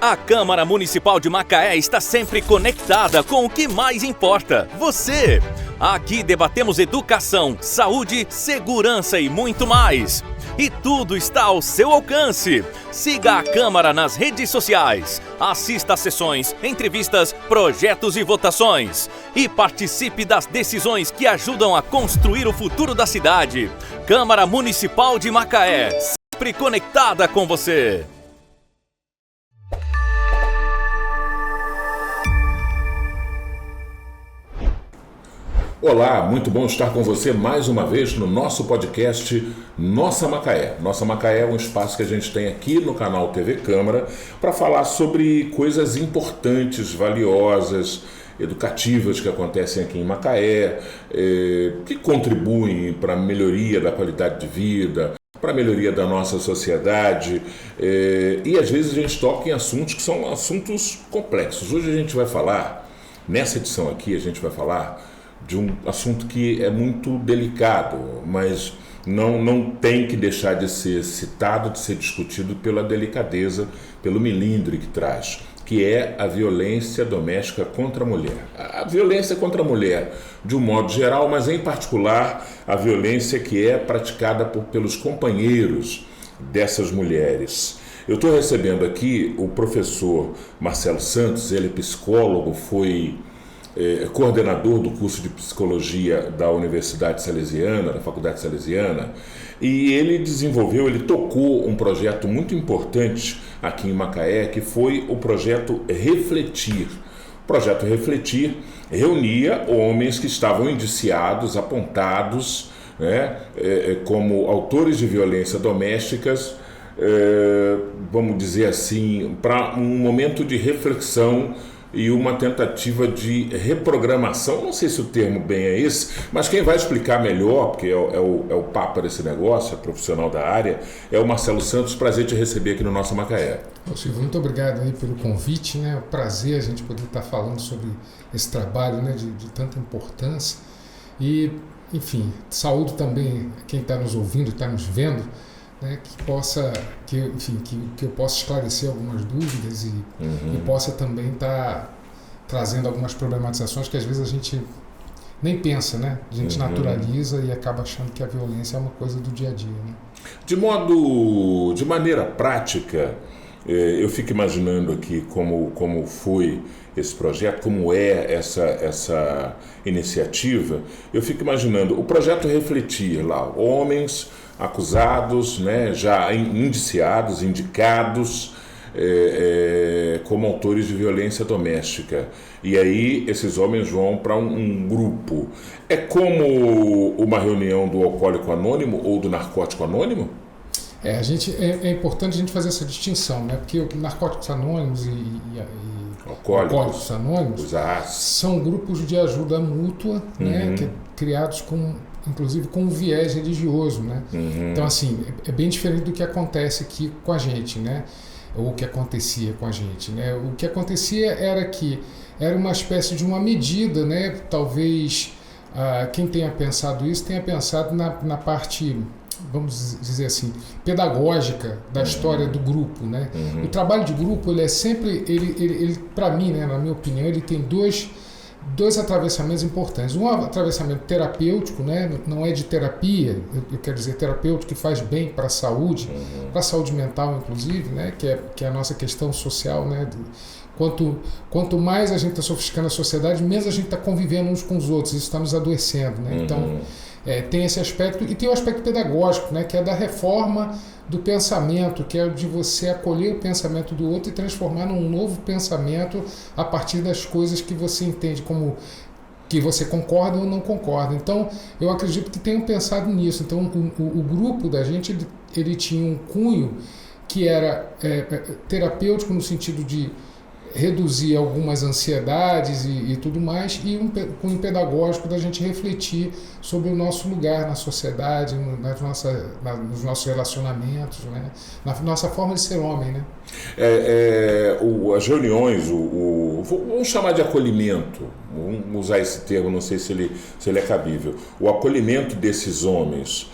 A Câmara Municipal de Macaé está sempre conectada com o que mais importa, você! Aqui debatemos educação, saúde, segurança e muito mais. E tudo está ao seu alcance. Siga a Câmara nas redes sociais. Assista a sessões, entrevistas, projetos e votações. E participe das decisões que ajudam a construir o futuro da cidade. Câmara Municipal de Macaé, sempre conectada com você. Olá, muito bom estar com você mais uma vez no nosso podcast Nossa Macaé. Nossa Macaé é um espaço que a gente tem aqui no canal TV Câmara para falar sobre coisas importantes, valiosas, educativas que acontecem aqui em Macaé, que contribuem para a melhoria da qualidade de vida, para a melhoria da nossa sociedade, e às vezes a gente toca em assuntos que são assuntos complexos. Hoje a gente vai falar, nessa edição aqui, a gente vai falar de um assunto que é muito delicado, mas não tem que deixar de ser citado, de ser discutido pela delicadeza, pelo melindre que traz, que é a violência doméstica contra a mulher. A violência contra a mulher, de um modo geral, mas em particular a violência que é praticada pelos companheiros dessas mulheres. Eu estou recebendo aqui o professor Marcelo Santos, ele é psicólogo, foi coordenador do curso de psicologia da Universidade Salesiana, da Faculdade Salesiana, e ele tocou um projeto muito importante aqui em Macaé, que foi o projeto Refletir. O projeto Refletir reunia homens que estavam indiciados, apontados, como autores de violência domésticas, vamos dizer assim, para um momento de reflexão e uma tentativa de reprogramação. Não sei se o termo bem é esse, mas quem vai explicar melhor, porque é o papa desse negócio, é profissional da área, é o Marcelo Santos. Prazer te receber aqui no nosso Macaé. Silvio, muito obrigado aí pelo convite, né? É um prazer a gente poder estar falando sobre esse trabalho, né, de tanta importância. E, enfim, saúdo também quem está nos ouvindo, está nos vendo, né, que eu possa esclarecer algumas dúvidas e possa também estar trazendo algumas problematizações que às vezes a gente nem pensa, né? A gente naturaliza e acaba achando que a violência é uma coisa do dia a dia, né? De maneira prática, eu fico imaginando aqui como foi esse projeto, como é essa iniciativa. Eu fico imaginando o projeto Refletir lá, homens acusados, né, já indiciados, indicados como autores de violência doméstica. E aí esses homens vão para um grupo. É como uma reunião do Alcoólico Anônimo ou do Narcótico Anônimo? É importante a gente fazer essa distinção, né? Porque Narcóticos Anônimos e Alcoólicos Anônimos são grupos de ajuda mútua, né? Criados inclusive com um viés religioso, né? Então, assim, é bem diferente do que acontece aqui com a gente, né? Ou o que acontecia com a gente, né? O que acontecia era uma espécie de uma medida, né? Talvez quem tenha pensado isso tenha pensado na parte, vamos dizer assim, pedagógica da história do grupo, né? O trabalho de grupo, ele é sempre, ele para mim, né, na minha opinião, ele tem dois atravessamentos importantes. Um atravessamento terapêutico, né? Não é de terapia, eu quero dizer terapêutico, que faz bem para a saúde mental, inclusive, né? Que é a nossa questão social, né? Quanto mais a gente está sofisticando a sociedade, menos a gente está convivendo uns com os outros, isso está nos adoecendo, né? Então, tem esse aspecto, e tem o aspecto pedagógico, né? Que é da reforma do pensamento, que é de você acolher o pensamento do outro e transformar num novo pensamento a partir das coisas que você entende como que você concorda ou não concorda. Então, eu acredito que tenham pensado nisso. Então, o grupo da gente, ele tinha um cunho que era terapêutico no sentido de reduzir algumas ansiedades e tudo mais, e um cunho pedagógico da gente refletir sobre o nosso lugar na sociedade, nos nossos relacionamentos, né? Na nossa forma de ser homem, né? As reuniões, vamos chamar de acolhimento, vamos usar esse termo, não sei se ele é cabível, o acolhimento desses homens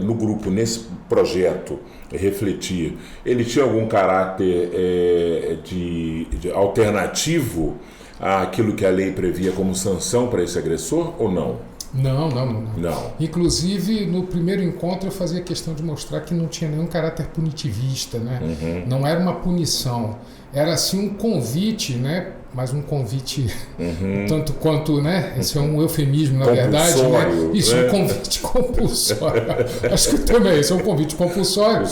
no grupo, nesse projeto Refletir, ele tinha algum caráter de alternativo àquilo que a lei previa como sanção para esse agressor ou não? Não. Inclusive, no primeiro encontro eu fazia questão de mostrar que não tinha nenhum caráter punitivista, né? Não era uma punição, era assim um convite, né? Mas um convite tanto quanto, né? Esse é um eufemismo, na verdade, né? Isso, um convite compulsório. Acho que também isso é um convite compulsório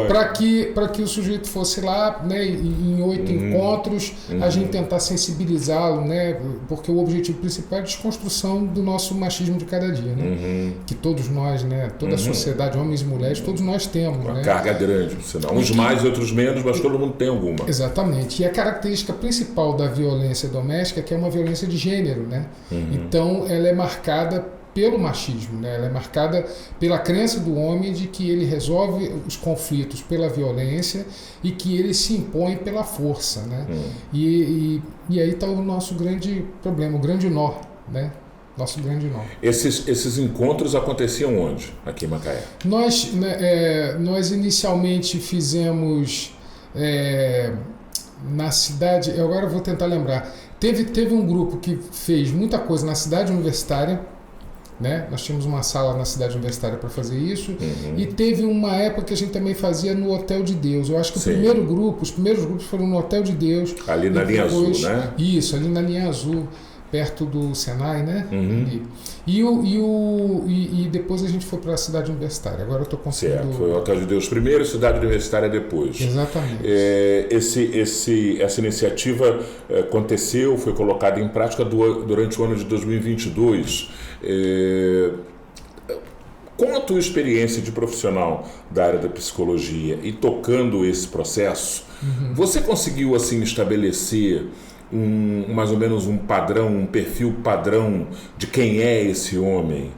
para que o sujeito fosse lá, né? Em 8 encontros, a gente tentar sensibilizá-lo, né? Porque o objetivo principal é a desconstrução do nosso machismo de cada dia, né? Que todos nós, né? Toda a sociedade, homens e mulheres, todos nós temos. Uma né? carga grande, senão uns mais e outros menos, mas todo mundo tem alguma. Exatamente. E a característica principal da violência doméstica que é uma violência de gênero, né? Então ela é marcada pelo machismo, né? Ela é marcada pela crença do homem de que ele resolve os conflitos pela violência e que ele se impõe pela força, né? E aí está o nosso grande problema, o grande nó, né? Nosso grande nó. Esses encontros aconteciam onde, aqui em Macaé? Nós inicialmente fizemos na cidade, eu agora vou tentar lembrar, teve um grupo que fez muita coisa na cidade universitária, né? Nós tínhamos uma sala na cidade universitária para fazer isso, e teve uma época que a gente também fazia no Hotel de Deus. Eu acho que os primeiros grupos foram no Hotel de Deus. Ali na linha azul, né? Isso, ali na linha azul, perto do Senai, né? E depois a gente foi para a cidade universitária. Agora eu estou conseguindo... Certo, foi o Hotel de Deus primeiro e cidade universitária depois. Exatamente. Essa iniciativa aconteceu, foi colocada em prática durante o ano de 2022. Com a tua experiência de profissional da área da psicologia e tocando esse processo, você conseguiu assim estabelecer mais ou menos um padrão, um perfil padrão de quem é esse homem,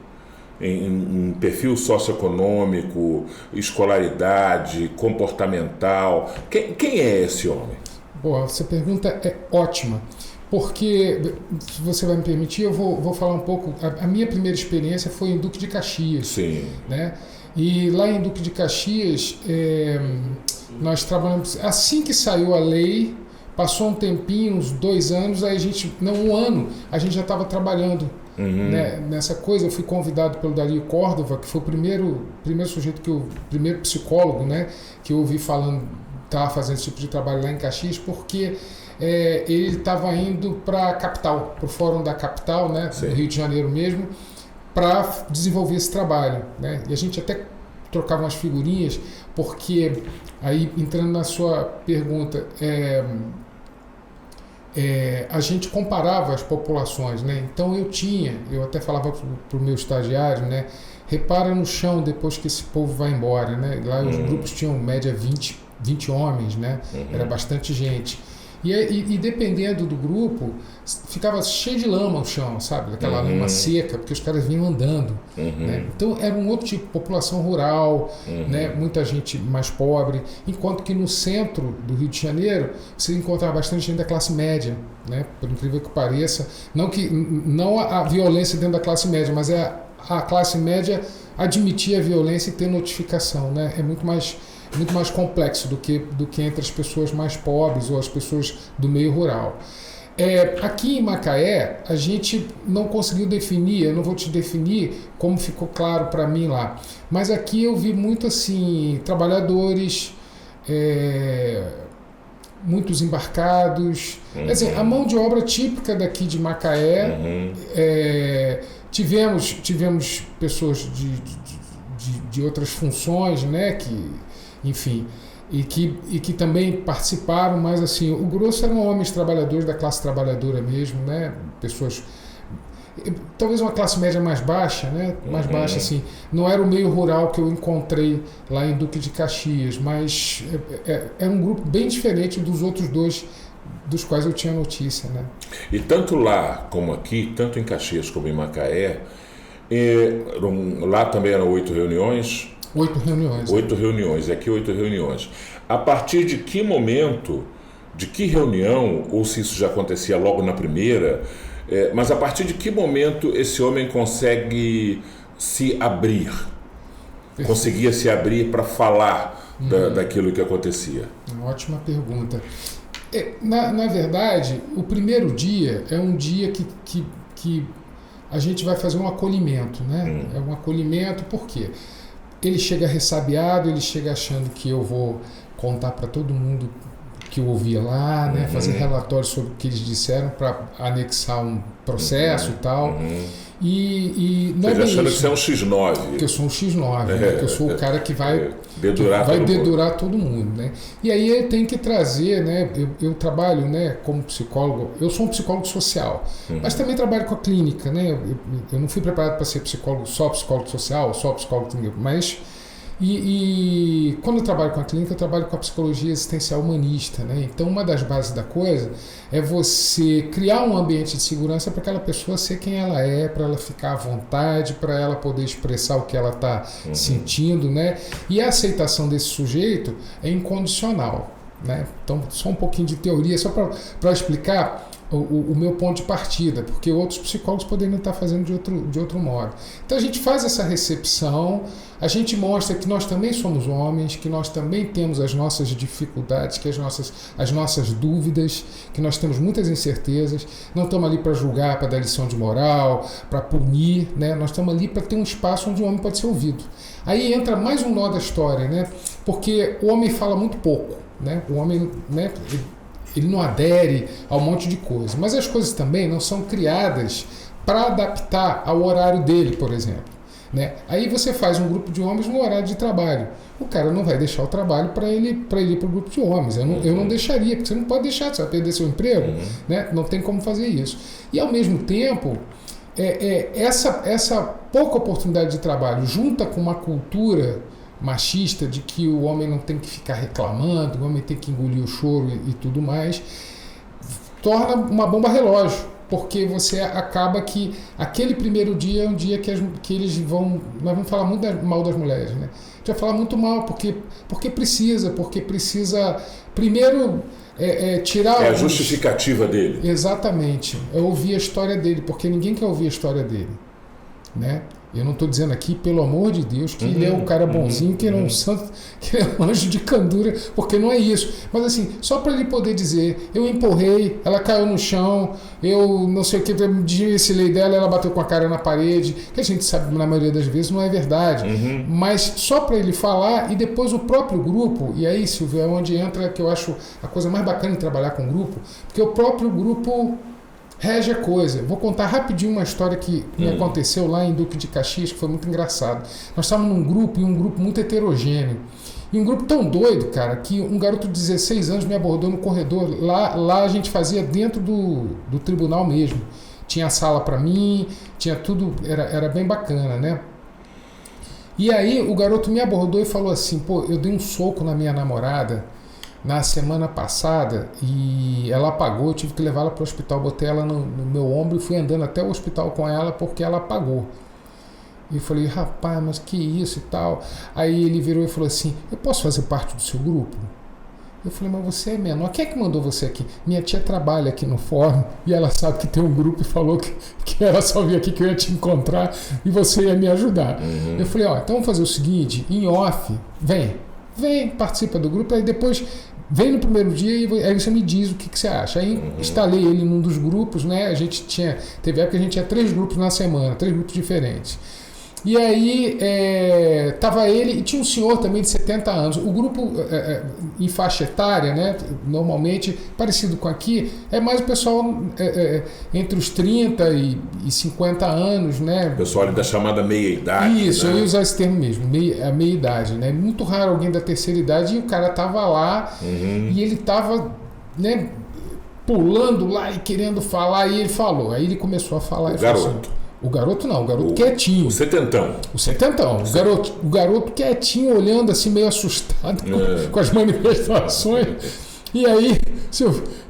em perfil socioeconômico, escolaridade, comportamental? Quem é esse homem? Boa, essa pergunta é ótima, porque, se você vai me permitir, eu vou falar um pouco. A minha primeira experiência foi em Duque de Caxias. Sim. Né? E lá em Duque de Caxias, nós trabalhamos, assim que saiu a lei. Passou um tempinho, uns 2 anos, aí um ano, a gente já estava trabalhando né, nessa coisa. Eu fui convidado pelo Dario Córdova, que foi o primeiro sujeito primeiro psicólogo, né, que eu ouvi falando, estava fazendo esse tipo de trabalho lá em Caxias, porque ele estava indo para a capital, para o Fórum da Capital, né, do Rio de Janeiro mesmo, para desenvolver esse trabalho, né, e a gente até trocava umas figurinhas, porque aí, entrando na sua pergunta, a gente comparava as populações, né? Então eu até falava para o meu estagiário, né? Repara no chão depois que esse povo vai embora, né? Lá os grupos tinham média 20 homens, né? Era bastante gente. E dependendo do grupo, ficava cheio de lama o chão, sabe? Aquela lama seca, porque os caras vinham andando. Né? Então era um outro tipo de população rural, né? Muita gente mais pobre, enquanto que no centro do Rio de Janeiro você encontrava bastante gente da classe média, né? Por incrível que pareça. Não a violência dentro da classe média, mas a classe média admitir a violência e ter notificação. Né? É muito mais complexo do que entre as pessoas mais pobres ou as pessoas do meio rural. Aqui em Macaé, a gente não conseguiu definir, eu não vou te definir como ficou claro para mim lá, mas aqui eu vi muito assim, trabalhadores, muitos embarcados, quer dizer, a mão de obra típica daqui de Macaé. Tivemos pessoas de outras funções, né, enfim, e que também participaram, mas assim, o grosso eram homens trabalhadores da classe trabalhadora mesmo, né? Pessoas, talvez uma classe média mais baixa, né? Mais baixa, assim. Não era o meio rural que eu encontrei lá em Duque de Caxias, mas era um grupo bem diferente dos outros 2 dos quais eu tinha notícia, né? E tanto lá como aqui, tanto em Caxias como em Macaé, lá também eram 8 reuniões. 8 reuniões. 8 reuniões, aqui 8 reuniões. A partir de que momento, de que reunião, ou se isso já acontecia logo na primeira, mas a partir de que momento esse homem consegue se abrir? Perfeito. Conseguia se abrir para falar daquilo que acontecia? Uma ótima pergunta. Na verdade, o primeiro dia é um dia que a gente vai fazer um acolhimento, né? É um acolhimento porque ele chega ressabiado, ele chega achando que eu vou contar para todo mundo que eu ouvia lá, né? Fazer relatórios sobre o que eles disseram para anexar um processo e tal. E não você achando que você é um X9. Que eu sou um X9, né? Que eu sou o cara que vai dedurar todo mundo, né? E aí ele tem que trazer, né? Eu trabalho, né, como psicólogo, eu sou um psicólogo social, mas também trabalho com a clínica, né? Eu não fui preparado para ser só psicólogo social, só psicólogo clínico, mas e quando eu trabalho com a clínica, eu trabalho com a psicologia existencial humanista, né? Então, uma das bases da coisa é você criar um ambiente de segurança para aquela pessoa ser quem ela é, para ela ficar à vontade, para ela poder expressar o que ela está sentindo, né? E a aceitação desse sujeito é incondicional, né? Então, só um pouquinho de teoria, só para explicar o meu ponto de partida, porque outros psicólogos poderiam estar fazendo de outro modo. Então a gente faz essa recepção, a gente mostra que nós também somos homens, que nós também temos as nossas dificuldades, que as nossas dúvidas, que nós temos muitas incertezas, não estamos ali para julgar, para dar lição de moral, para punir, né? Nós estamos ali para ter um espaço onde o homem pode ser ouvido. Aí entra mais um nó da história, né? Porque o homem fala muito pouco, né? O homem, né, ele não adere a um monte de coisa. Mas as coisas também não são criadas para adaptar ao horário dele, por exemplo, né? Aí você faz um grupo de homens no horário de trabalho. O cara não vai deixar o trabalho para ele ir para o grupo de homens. Eu não deixaria, porque você não pode deixar, você vai perder seu emprego, né? Não tem como fazer isso. E ao mesmo tempo, essa pouca oportunidade de trabalho junta com uma cultura machista de que o homem não tem que ficar reclamando, o homem tem que engolir o choro e tudo mais, torna uma bomba relógio, porque você acaba que aquele primeiro dia é um dia que eles vão, nós vamos falar muito mal das mulheres, né? A gente vai falar muito mal porque precisa primeiro tirar... É a justificativa dele. Exatamente, é ouvir a história dele, porque ninguém quer ouvir a história dele, né? Eu não estou dizendo aqui, pelo amor de Deus, que ele é um cara bonzinho, que ele é um santo, que ele é um anjo de candura, porque não é isso. Mas assim, só para ele poder dizer, eu empurrei, ela caiu no chão, eu não sei o que, desvencilhei dela, ela bateu com a cara na parede, que a gente sabe na maioria das vezes não é verdade. Mas só para ele falar, e depois o próprio grupo, e aí, Silvio, é onde entra, que eu acho a coisa mais bacana de trabalhar com grupo, porque o próprio grupo rege a coisa. Vou contar rapidinho uma história que me aconteceu lá em Duque de Caxias, que foi muito engraçado. Nós estávamos num grupo, e um grupo muito heterogêneo. E um grupo tão doido, cara, que um garoto de 16 anos me abordou no corredor. Lá a gente fazia dentro do tribunal mesmo. Tinha sala para mim, tinha tudo, era bem bacana, né? E aí o garoto me abordou e falou assim, eu dei um soco na minha namorada na semana passada e ela apagou, eu tive que levá-la para o hospital, botei ela no meu ombro e fui andando até o hospital com ela porque ela apagou. E eu falei, rapaz, mas que isso e tal. Aí ele virou e falou assim, eu posso fazer parte do seu grupo? Eu falei, mas você é menor, quem é que mandou você aqui? Minha tia trabalha aqui no fórum e ela sabe que tem um grupo e falou que ela só veio aqui que eu ia te encontrar e você ia me ajudar. Eu falei, então vamos fazer o seguinte, em off, vem, participa do grupo, aí depois vem no primeiro dia e aí você me diz o que você acha. Aí instalei ele num dos grupos, né? Teve época que a gente tinha 3 grupos na semana, 3 grupos diferentes. E aí tava ele e tinha um senhor também de 70 anos. O grupo em faixa etária, né, normalmente parecido com aqui, é mais o pessoal entre os 30 e 50 anos, né? O pessoal da chamada meia-idade. Isso, né? eu ia usar esse termo mesmo, a meia-idade, né? Muito raro alguém da terceira idade e o cara tava lá e ele tava, né, pulando lá e querendo falar e ele falou. Aí ele começou a falar. O garoto. O garoto não, o garoto quietinho. O setentão. O garoto quietinho, olhando assim, meio assustado com as manifestações. E aí,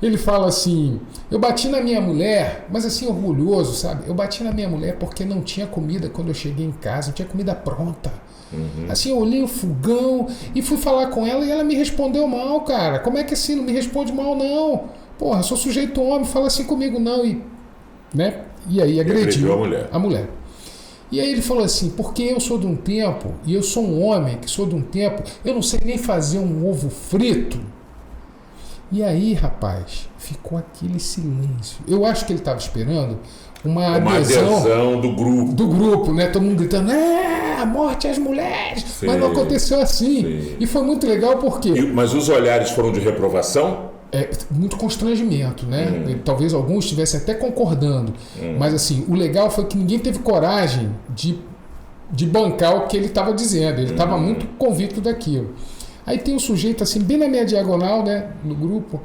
ele fala assim, eu bati na minha mulher, mas assim, orgulhoso, sabe? Eu bati na minha mulher porque não tinha comida quando eu cheguei em casa, não tinha comida pronta. Assim, eu olhei o fogão e fui falar com ela e ela me respondeu mal, cara. Como é que assim, não me responde mal, não? Porra, sou sujeito homem, fala assim comigo, não. E aí agrediu a mulher. E aí ele falou assim, porque eu sou de um tempo, e eu sou um homem que sou de um tempo, eu não sei nem fazer um ovo frito. E aí, rapaz, ficou aquele silêncio. Eu acho que ele estava esperando uma adesão do grupo. Do grupo, né? Todo mundo gritando, a morte às mulheres. Sim, mas não aconteceu assim. Sim. E foi muito legal porque... Mas os olhares foram de reprovação? Muito constrangimento, né? Talvez alguns estivessem até concordando. Mas assim, o legal foi que ninguém teve coragem de bancar o que ele estava dizendo. Ele estava muito convicto daquilo. Aí tem um sujeito assim, bem na minha diagonal, né, no grupo,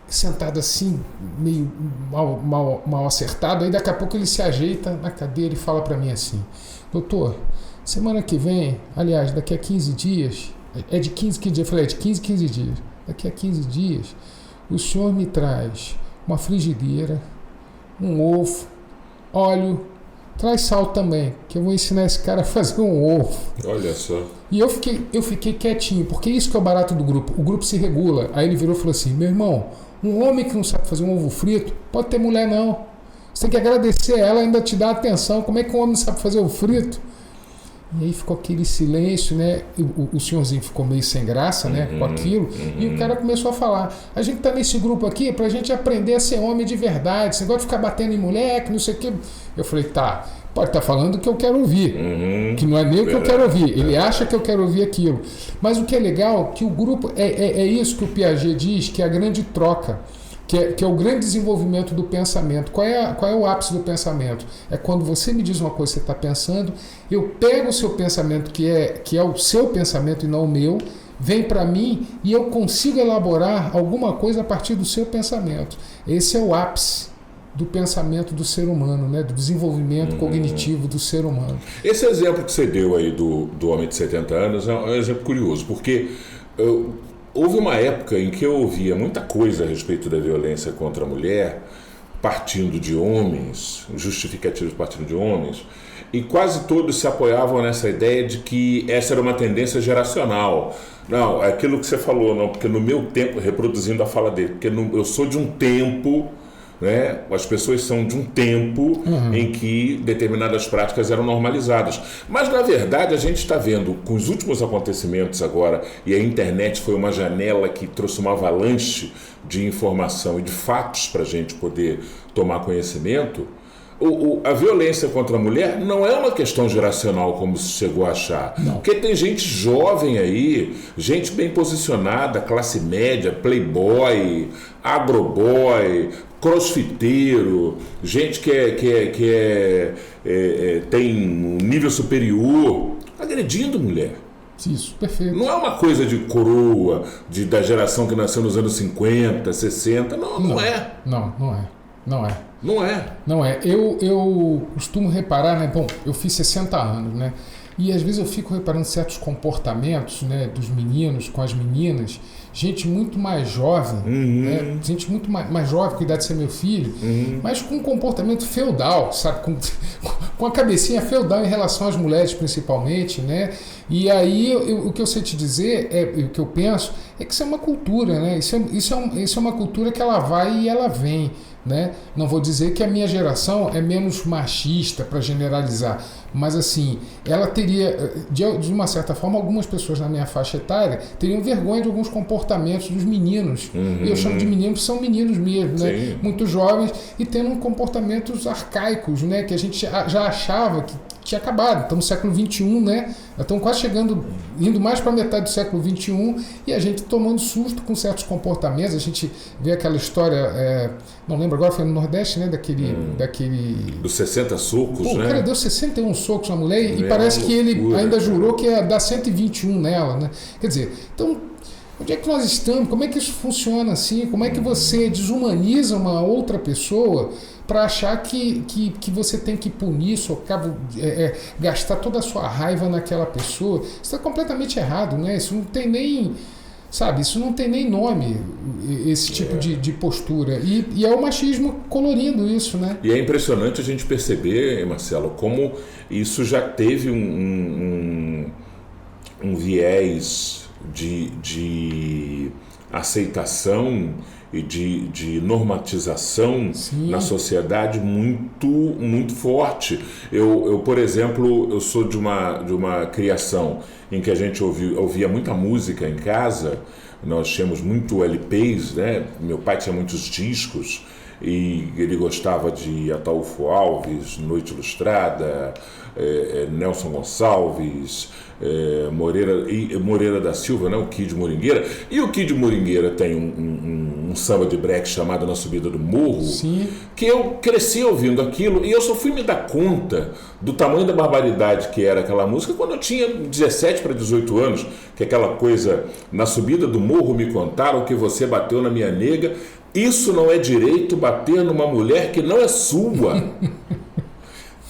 sentado assim, meio mal acertado. Aí daqui a pouco ele se ajeita na cadeira e fala para mim assim: doutor, semana que vem, aliás, daqui a 15 dias, é de 15 dias, eu falei, de 15 dias, daqui a 15 dias, o senhor me traz uma frigideira, um ovo, óleo, traz sal também, que eu vou ensinar esse cara a fazer um ovo. Olha só. E eu fiquei quietinho, porque isso que é o barato do grupo. O grupo se regula. Aí ele virou e falou assim: meu irmão, um homem que não sabe fazer um ovo frito, pode ter mulher não. Você tem que agradecer a ela, ainda te dar atenção. Como é que um homem sabe fazer ovo frito? E aí ficou aquele silêncio, né? O senhorzinho ficou meio sem graça, né? Com aquilo. E o cara começou a falar: a gente tá nesse grupo aqui pra gente aprender a ser homem de verdade. Você gosta de ficar batendo em mulher, que não sei o quê. Eu falei: tá, pode estar falando o que eu quero ouvir. Que não é nem o que eu quero ouvir. Ele acha que eu quero ouvir aquilo. Mas o que é legal, que o grupo... É isso que o Piaget diz, que é a grande troca. Que é o grande desenvolvimento do pensamento. Qual é o ápice do pensamento? É quando você me diz uma coisa que você está pensando, eu pego o seu pensamento, que é o seu pensamento e não o meu, vem para mim e eu consigo elaborar alguma coisa a partir do seu pensamento. Esse é o ápice do pensamento do ser humano, né? Do desenvolvimento cognitivo do ser humano. Esse exemplo que você deu aí do homem de 70 anos é um exemplo curioso, porque... houve uma época em que eu ouvia muita coisa a respeito da violência contra a mulher partindo de homens, justificativos partindo de homens, e quase todos se apoiavam nessa ideia de que essa era uma tendência geracional. Não, é aquilo que você falou, não, porque no meu tempo, reproduzindo a fala dele, porque eu sou de um tempo, né? As pessoas são de um tempo em que determinadas práticas eram normalizadas. Mas, na verdade, a gente está vendo, com os últimos acontecimentos agora, e a internet foi uma janela que trouxe uma avalanche de informação e de fatos para a gente poder tomar conhecimento, a violência contra a mulher não é uma questão geracional, como se chegou a achar. Não. Porque tem gente jovem aí, gente bem posicionada, classe média, playboy, agroboy, crossfiteiro, gente que tem um nível superior, agredindo mulher. Isso, perfeito. Não é uma coisa de coroa, da geração que nasceu nos anos 50, 60, não é. Não é. Eu costumo reparar, né? Bom, eu fiz 60 anos, né? E às vezes eu fico reparando certos comportamentos, né, dos meninos com as meninas, gente muito mais jovem, né? Gente muito mais jovem, com a idade de ser meu filho, mas com um comportamento feudal, sabe? Com a cabecinha feudal em relação às mulheres, principalmente, né? E aí o que eu sei te dizer, o que eu penso, é que isso é uma cultura, né? Isso é uma cultura que ela vai e ela vem, né? Não vou dizer que a minha geração é menos machista, para generalizar, mas assim, ela teria, de uma certa forma, algumas pessoas na minha faixa etária teriam vergonha de alguns comportamentos dos meninos, e eu chamo de meninos, são meninos mesmo, né? Muito jovens e tendo comportamentos arcaicos, né? Que a gente já achava que tinha acabado. Estamos no século XXI, né? Estamos quase indo mais para a metade do século XXI, e a gente tomando susto com certos comportamentos. A gente vê aquela história, não lembro agora, foi no Nordeste, né? Daquele... Dos 60 socos, né? O cara deu 61 socos na mulher e parece que ele ainda jurou que ia dar 121 nela, né? Quer dizer, então, onde é que nós estamos? Como é que isso funciona assim? Como é que você desumaniza uma outra pessoa para achar que você tem que punir, socar, gastar toda a sua raiva naquela pessoa? Isso está completamente errado, né? Isso não tem nem... Sabe, isso não tem nem nome, esse tipo de postura. E é o machismo colorindo isso, né? E é impressionante a gente perceber, Marcelo, como isso já teve um viés de aceitação e de normatização na sociedade muito forte. Eu, por exemplo, eu sou de uma criação em que a gente ouvia muita música em casa, nós tínhamos muito LPs, né? Meu pai tinha muitos discos e ele gostava de Ataúfo Alves, Noite Ilustrada, Nelson Gonçalves, Moreira da Silva, né? O Kid Moringueira. E o Kid Moringueira tem um samba de break chamado Na Subida do Morro. Sim. Que eu cresci ouvindo aquilo e eu só fui me dar conta do tamanho da barbaridade que era aquela música quando eu tinha 17 para 18 anos, que é aquela coisa: na subida do morro me contaram que você bateu na minha nega, isso não é direito, bater numa mulher que não é sua.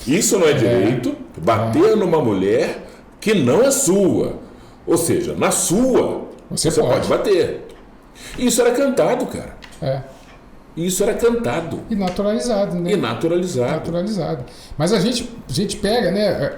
Isso não é direito, bater numa mulher que não é sua. Ou seja, na sua você pode bater. Isso era cantado, cara. Isso era cantado. E naturalizado, né? Naturalizado. Mas a gente pega, né?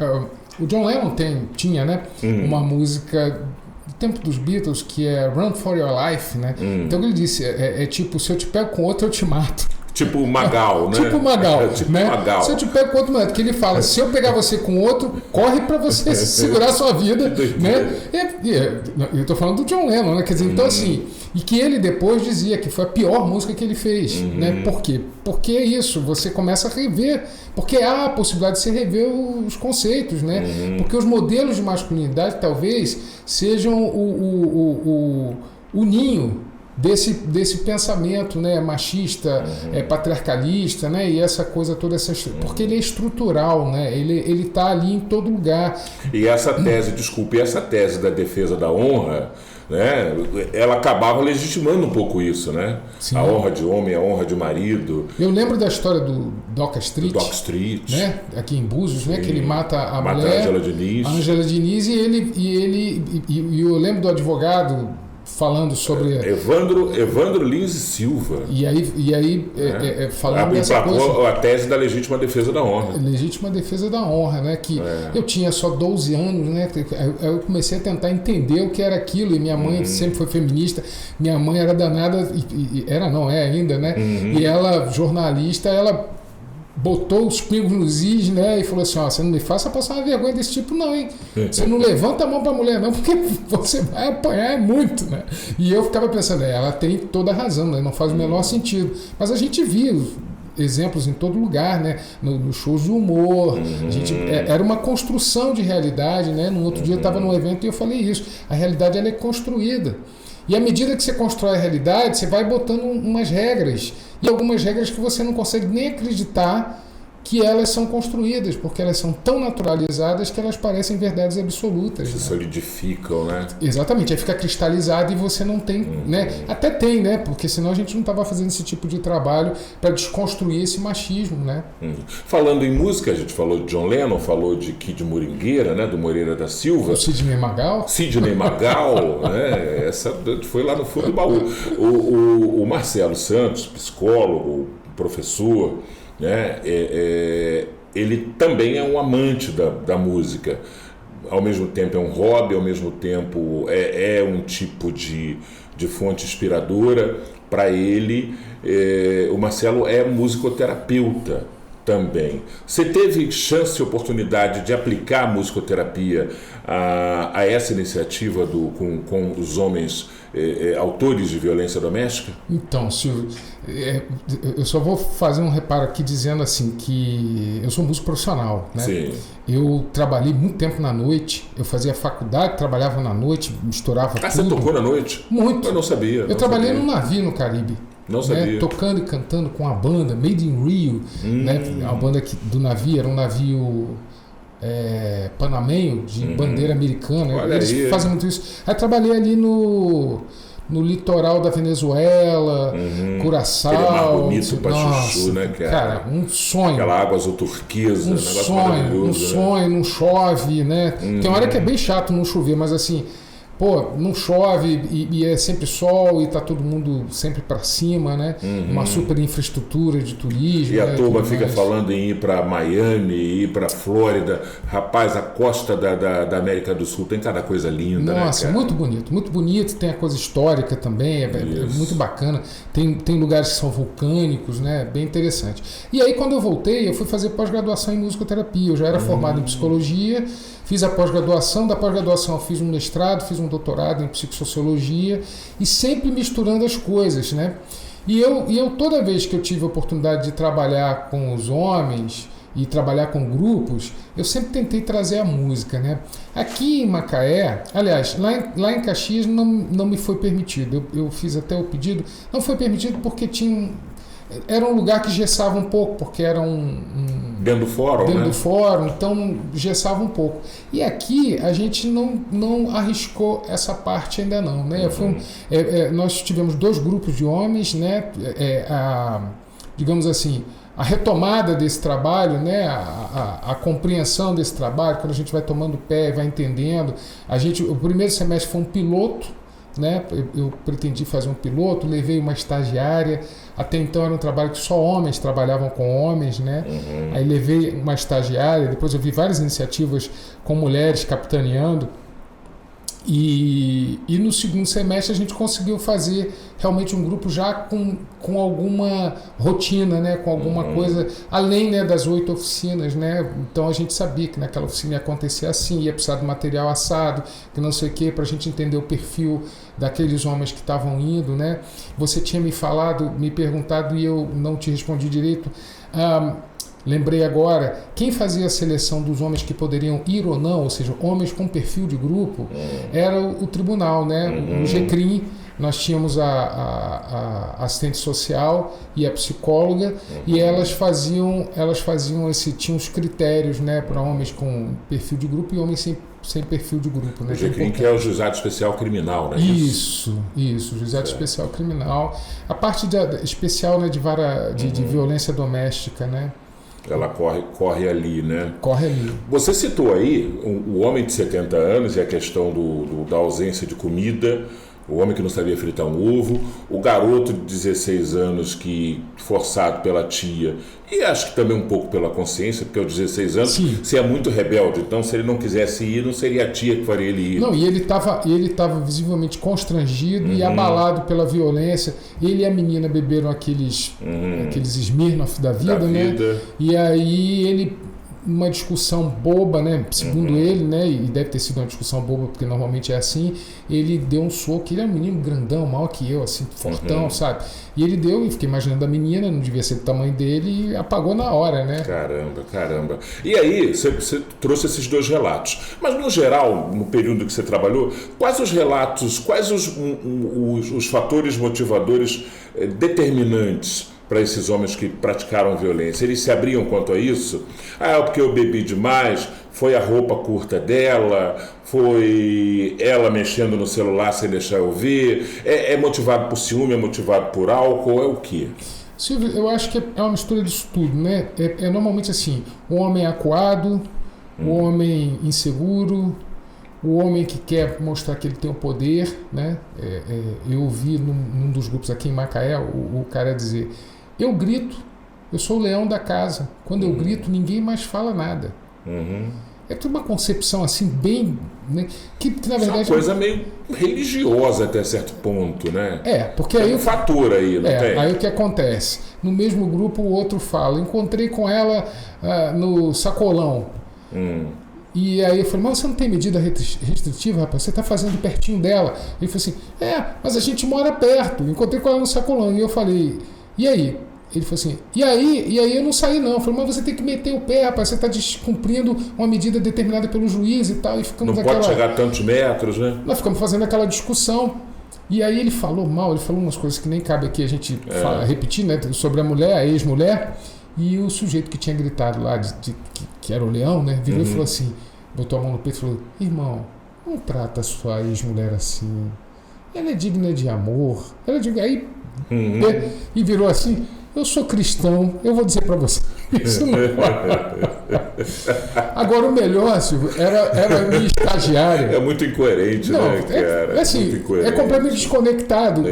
O John Lennon tinha, né? Uma música do tempo dos Beatles que é Run for Your Life, né? Então ele disse, tipo, se eu te pego com outro, eu te mato. Tipo o Magal, né? Tipo o Magal, tipo né? Magal. Se eu te pego com outro, mano, que ele fala, se eu pegar você com outro, corre pra você segurar a sua vida, né? Eu tô falando do John Lennon, né? Quer dizer, então assim, e que ele depois dizia que foi a pior música que ele fez, né? Por quê? Porque é isso, você começa a rever, porque há a possibilidade de você rever os conceitos, né? Porque os modelos de masculinidade talvez sejam o ninho desse pensamento, né, machista, patriarcalista, né, e essa coisa toda, porque ele é estrutural, né, ele está ali em todo lugar. E essa tese da defesa da honra, né, ela acabava legitimando um pouco isso, né? Sim. A honra de homem, a honra de marido. Eu lembro da história do Doc Street, né, aqui em Búzios, né, que ele mata a mulher, a Ângela Diniz, e eu lembro do advogado falando sobre Evandro Lins e Silva. E aí falando dessa coisa, a tese da legítima defesa da honra. Legítima defesa da honra, né? Que eu tinha só 12 anos, né? Eu comecei a tentar entender o que era aquilo, e minha mãe sempre foi feminista. Minha mãe era danada, é ainda, né? E ela, jornalista, ela botou os pingos nos is, né? E falou assim: ó, você não me faça passar uma vergonha desse tipo, não, hein? Você não levanta a mão pra mulher, não, porque você vai apanhar muito, né? E eu ficava pensando, ela tem toda a razão, né? Não faz o menor sentido. Mas a gente via exemplos em todo lugar, né? Nos shows de humor. A gente, era uma construção de realidade, né? No outro dia eu estava num evento e eu falei isso. A realidade, ela é construída. E à medida que você constrói a realidade, você vai botando umas regras. E algumas regras que você não consegue nem acreditar que elas são construídas, porque elas são tão naturalizadas que elas parecem verdades absolutas. Se solidificam, né? Exatamente, aí fica cristalizado e você não tem, né? Até tem, né? Porque senão a gente não estava fazendo esse tipo de trabalho para desconstruir esse machismo, né? Falando em música, a gente falou de John Lennon, falou de Kid Moringueira, né? Do Moreira da Silva. O Sidney Magal, né? Essa foi lá no fundo do baú. O Marcelo Santos, psicólogo, professor, né? Ele também é um amante da música. Ao mesmo tempo é um hobby, ao mesmo tempo é um tipo de fonte inspiradora. Para ele, o Marcelo é musicoterapeuta também. Você teve chance e oportunidade de aplicar a musicoterapia a essa iniciativa com os homens autores de violência doméstica? Então, Silvio, eu só vou fazer um reparo aqui dizendo assim que eu sou músico profissional, né? Sim. Eu trabalhei muito tempo na noite, eu fazia faculdade, trabalhava na noite, misturava tudo. Você tocou na noite? Muito. Eu não sabia. Eu trabalhei num navio no Caribe. Não sabia. Né, tocando e cantando com a banda Made in Rio, né, a banda do navio era um navio panamenho de bandeira americana. Olha eles aí. fazem muito isso. Aí trabalhei ali no litoral da Venezuela, Curaçao. Aquele mar bonito pra chuchu, né, cara? Um sonho. Aquela água azul turquesa, Um sonho, não chove, né? Tem uma hora que é bem chato não chover, mas assim, pô, não chove e é sempre sol e tá todo mundo sempre para cima, né? Uma super infraestrutura de turismo. E a né, turma fica falando em ir para Miami, ir para Flórida. Rapaz, a costa da América do Sul tem cada coisa linda. Nossa, né, muito bonito. Tem a coisa histórica também, é muito bacana. Tem lugares que são vulcânicos, né? Bem interessante. E aí, quando eu voltei, eu fui fazer pós-graduação em musicoterapia. Eu já era formado em psicologia, fiz a pós-graduação, da pós-graduação eu fiz um mestrado, fiz um doutorado em psicossociologia e sempre misturando as coisas, né? E eu toda vez que eu tive a oportunidade de trabalhar com os homens e trabalhar com grupos, eu sempre tentei trazer a música, né? Aqui em Macaé, aliás, lá em Caxias não me foi permitido, eu fiz até o pedido, não foi permitido porque era um lugar que gessava um pouco, porque era dentro do fórum, dentro né? do fórum, então gessava um pouco. E aqui a gente não arriscou essa parte ainda não, né? Nós tivemos 2 grupos de homens, né? Digamos assim, a retomada desse trabalho, né? A compreensão desse trabalho, quando a gente vai tomando pé e vai entendendo. O primeiro semestre foi um piloto, né? Eu pretendi fazer um piloto, levei uma estagiária. Até então era um trabalho que só homens trabalhavam com homens, né? Aí levei uma estagiária, depois eu vi várias iniciativas com mulheres capitaneando. E no segundo semestre a gente conseguiu fazer realmente um grupo já com alguma rotina, né? Com alguma coisa, além, né, das 8 oficinas, né? Então a gente sabia que naquela oficina ia acontecer assim, ia precisar de material assado, que não sei o quê, para a gente entender o perfil daqueles homens que estavam indo, né? Você tinha me perguntado e eu não te respondi direito. Lembrei agora, quem fazia a seleção dos homens que poderiam ir ou não, ou seja, homens com perfil de grupo, era o tribunal, né? O GCRIM. Nós tínhamos a assistente social e a psicóloga, e elas faziam tinham os critérios, né, para homens com perfil de grupo e homens sem perfil de grupo, né? O GCRIM, que é o Juizado Especial Criminal, né? Isso, Juizado Especial Criminal. A parte especial, né, de violência doméstica, né? Ela corre ali, né? Corre ali. Você citou aí o homem de 70 anos e a questão da ausência de comida, o homem que não sabia fritar um ovo, o garoto de 16 anos que, forçado pela tia, e acho que também um pouco pela consciência, porque aos 16 anos você é muito rebelde, então se ele não quisesse ir, não seria a tia que faria ele ir. Não, e ele estava visivelmente constrangido e abalado pela violência. Ele e a menina beberam aqueles Smirnoff da vida, né? E aí ele, uma discussão boba, né? Segundo ele, né? E deve ter sido uma discussão boba, porque normalmente é assim. Ele deu um soco, ele é um menino grandão, maior que eu, assim, fortão, sabe? E ele deu, e fiquei imaginando a menina, não devia ser do tamanho dele, e apagou na hora, né? Caramba. E aí, você trouxe esses 2 relatos. Mas, no geral, no período que você trabalhou, quais os relatos, quais os fatores motivadores determinantes para esses homens que praticaram violência? Eles se abriam quanto a isso? Porque eu bebi demais, foi a roupa curta dela, foi ela mexendo no celular sem deixar eu ver, é motivado por ciúme, é motivado por álcool, é o quê? Silvio, eu acho que é uma mistura disso tudo, né? É normalmente assim, o homem acuado, o homem inseguro, o homem que quer mostrar que ele tem o poder, né? Eu ouvi num dos grupos aqui em Macaé o cara dizer: eu grito, eu sou o leão da casa. Quando eu grito, ninguém mais fala nada. É tudo uma concepção assim, bem... Né, que na verdade... É uma coisa meio religiosa até certo ponto, né? Porque tem um fator aí, não tem? Aí o que acontece? No mesmo grupo, o outro fala: encontrei com ela no sacolão. E aí eu falei: mas você não tem medida restritiva, rapaz? Você está fazendo pertinho dela. Ele falou assim: mas a gente mora perto. Encontrei com ela no sacolão. E eu falei: e aí? Ele falou assim: e aí eu não saí não. Eu falei: mas você tem que meter o pé, rapaz, você está descumprindo uma medida determinada pelo juiz e tal. E ficamos não pode chegar a tantos metros, né? Nós ficamos fazendo aquela discussão. E aí ele falou umas coisas que nem cabe aqui a gente repetir, né? Sobre a mulher, a ex-mulher. E o sujeito que tinha gritado lá, que era o leão, né? Virou e falou assim, botou a mão no peito e falou: irmão, não trata a sua ex-mulher assim. Ela é digna de amor. Ela é digna... Aí, e virou assim: eu sou cristão, eu vou dizer para você, isso não Agora o melhor, Silvio, era a minha estagiária. É muito incoerente, né, cara? Assim, é completamente desconectado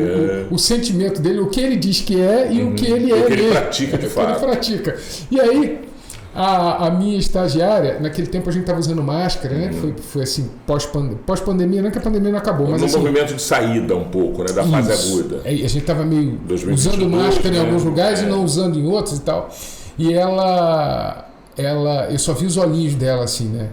o sentimento dele, o que ele diz que é e o que ele é. O que ele pratica, de fato. Ele pratica. E aí, a minha estagiária, naquele tempo a gente estava usando máscara, né? Foi assim, pós-pandemia, não é que a pandemia não acabou, mas assim, movimento de saída um pouco, né, da fase aguda. A gente estava meio usando máscara em alguns lugares e não usando em outros e tal. E ela, eu só vi os olhinhos dela assim, né?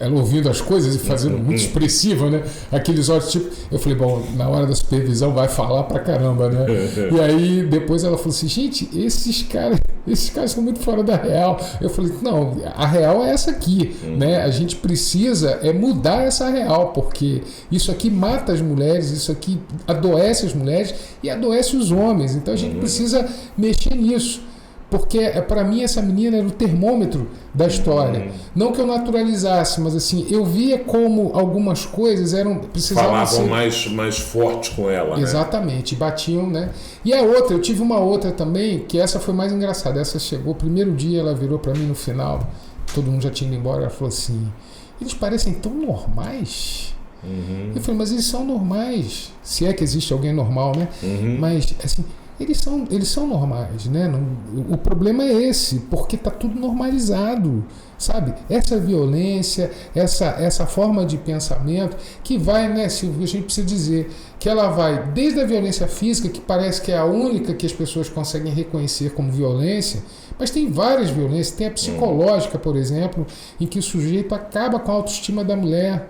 ela ouvindo as coisas e fazendo muito expressiva, né? Aqueles olhos tipo... Eu falei, bom, na hora da supervisão vai falar pra caramba, né? E aí depois ela falou assim, gente, esses caras são muito fora da real. Eu falei, não, a real é essa aqui, né? A gente precisa mudar essa real, porque isso aqui mata as mulheres, isso aqui adoece as mulheres e adoece os homens. Então a gente precisa mexer nisso. Porque, para mim, essa menina era o termômetro da história. Não que eu naturalizasse, mas assim, eu via como algumas coisas precisavam falavam ser... mais forte com ela, exatamente, batiam, né? E a outra, eu tive uma outra também, que essa foi mais engraçada. Essa chegou, primeiro dia, ela virou para mim no final, todo mundo já tinha ido embora, ela falou assim, eles parecem tão normais. Eu falei, mas eles são normais, se é que existe alguém normal, né? Mas, assim... Eles são normais, né? O problema é esse, porque está tudo normalizado, sabe? Essa violência, essa forma de pensamento que vai, né, Silvio, a gente precisa dizer que ela vai desde a violência física, que parece que é a única que as pessoas conseguem reconhecer como violência, mas tem várias violências, tem a psicológica, por exemplo, em que o sujeito acaba com a autoestima da mulher.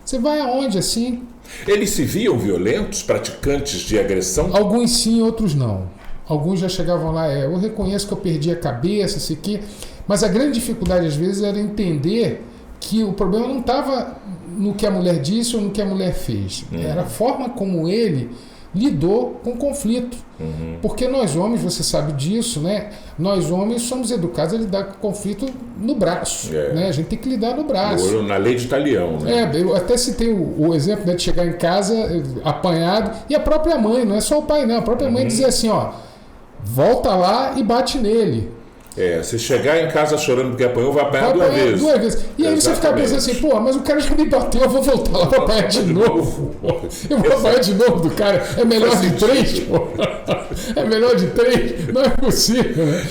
Você vai aonde assim? Eles se viam violentos, praticantes de agressão? Alguns sim, outros não. Alguns já chegavam lá, eu reconheço que eu perdi a cabeça, sei que, mas a grande dificuldade às vezes era entender que o problema não estava no que a mulher disse ou no que a mulher fez. Era a forma como ele lidou com o conflito. Porque nós homens, você sabe disso, né? Nós homens somos educados a lidar com o conflito no braço. Né? A gente tem que lidar no braço. Na lei de Italião, né? Eu até citei o exemplo, né, de chegar em casa apanhado, e a própria mãe, não é só o pai, não. A própria mãe dizia assim, volta lá e bate nele. Se chegar em casa chorando porque apanhou, vai apanhar duas vezes. E aí você fica pensando assim, mas o cara já me bateu, eu vou voltar lá para apanhar de novo. Eu vou apanhar de novo do cara. É melhor de 3, É melhor de 3? Não é possível, né?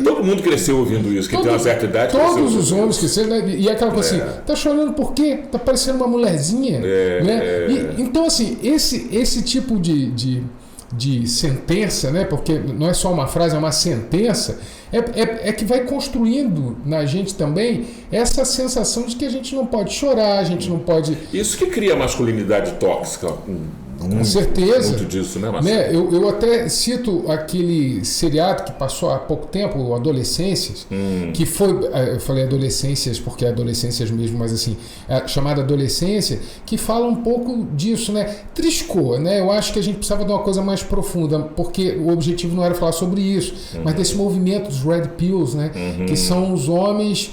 Todo mundo cresceu ouvindo isso, que tem uma certa idade. Todos os homens cresceram, né? E aquela coisa assim, tá chorando por quê? Tá parecendo uma mulherzinha. Né? Então, assim, esse tipo de sentença, né? Porque não é só uma frase, é uma sentença, é que vai construindo na gente também essa sensação de que a gente não pode chorar, a gente não pode... Isso que cria a masculinidade tóxica. Com certeza. Muito disso, né, Marcelo? Né? Eu até cito aquele seriado que passou há pouco tempo, o Adolescências, que foi, eu falei adolescências porque é adolescências mesmo, mas assim, chamada Adolescência, que fala um pouco disso, né? Triscou, né? Eu acho que a gente precisava de uma coisa mais profunda, porque o objetivo não era falar sobre isso, mas desse movimento dos Red Pills, né? Que são os homens...